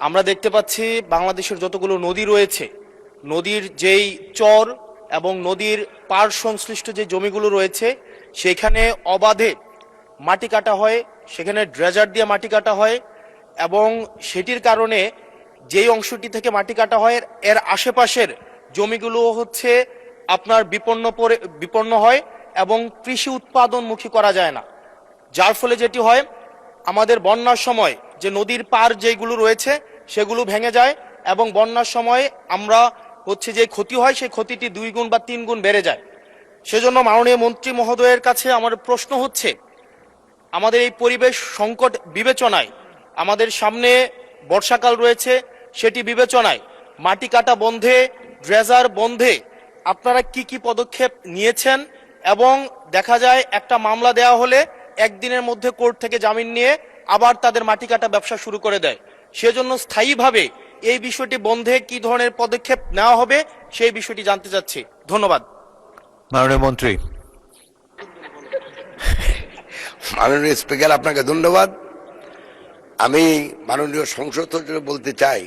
আমরা দেখতে পাচ্ছি বাংলাদেশের যতগুলো নদী রয়েছে, নদীর যেই চর এবং নদীর পাড় সংশ্লিষ্ট যে জমিগুলো রয়েছে সেখানে অবাধে মাটি কাটা হয়, সেখানে ড্রেজার দিয়ে মাটি কাটা হয় এবং সেটির কারণে যেই অংশটি থেকে মাটি কাটা হয় এর আশেপাশের জমিগুলো হচ্ছে আপনার বিপন্ন হয় এবং কৃষি উৎপাদনমুখী করা যায় না। যার ফলে যেটি হয়, আমাদের বন্যার সময় যে নদীর পার যেগুলো রয়েছে সেগুলো ভেঙে যায় এবং বন্যার সময় আমরা হচ্ছে যে ক্ষতি হয় সেই ক্ষতিটি 2 গুণ বা 3 গুণ বেড়ে যায়। সেজন্য মাননীয় মন্ত্রী মহোদয়ের কাছে আমার প্রশ্ন হচ্ছে, আমাদের এই পরিবেশ সংকট বিবেচনায়, আমাদের সামনে বর্ষাকাল রয়েছে, সেটি বিবেচনায় মাটি কাটা বন্ধে, ড্রেজার বন্ধে আপনারা কি কি পদক্ষেপ নিয়েছেন? এবং দেখা যায় একটা মামলা দেওয়া হলে একদিনের মধ্যে কোর্ট থেকে জামিন নিয়ে আবার তাদের মাটি কাটা ব্যবসা শুরু করে দেয়। সেজন্য স্থায়ীভাবে এই বিষয়টি বন্ধে কি ধরনের পদক্ষেপ নেওয়া হবে সেই বিষয়টি জানতে চাচ্ছি। ধন্যবাদ। মাননীয় মন্ত্রী। মাননীয় স্পিকার, আপনাকে ধন্যবাদ। আমি মাননীয় সংসদ সচিবকে বলতে চাই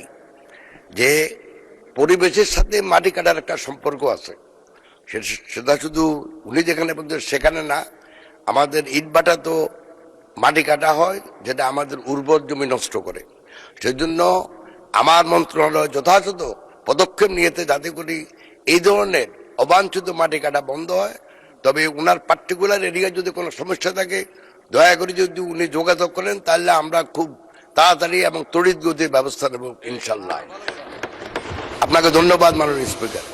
যে পরিবেশের সাথে মাটি কাটার একটা সম্পর্ক আছে। সেটা শুধু উনি যেখানে বলতে সেখানে না, আমাদের ইটভাটা তো মাটি কাটা হয় যেটা আমাদের উর্বর জমি নষ্ট করে। সেজন্য আমার মন্ত্রণালয় যথাযথ পদক্ষেপ নিয়েছে যাতে করে এই ধরনের অবাঞ্ছিত মাটি কাটা বন্ধ হয়। তবে উনার পার্টিকুলার এরিয়ায় যদি কোনো সমস্যা থাকে দয়া করে যদি উনি যোগাযোগ করেন তাহলে আমরা খুব তাড়াতাড়ি এবং তড়িৎ গতির ব্যবস্থা নেব ইনশাল্লাহ। আপনাকে ধন্যবাদ মাননীয় স্পিকার।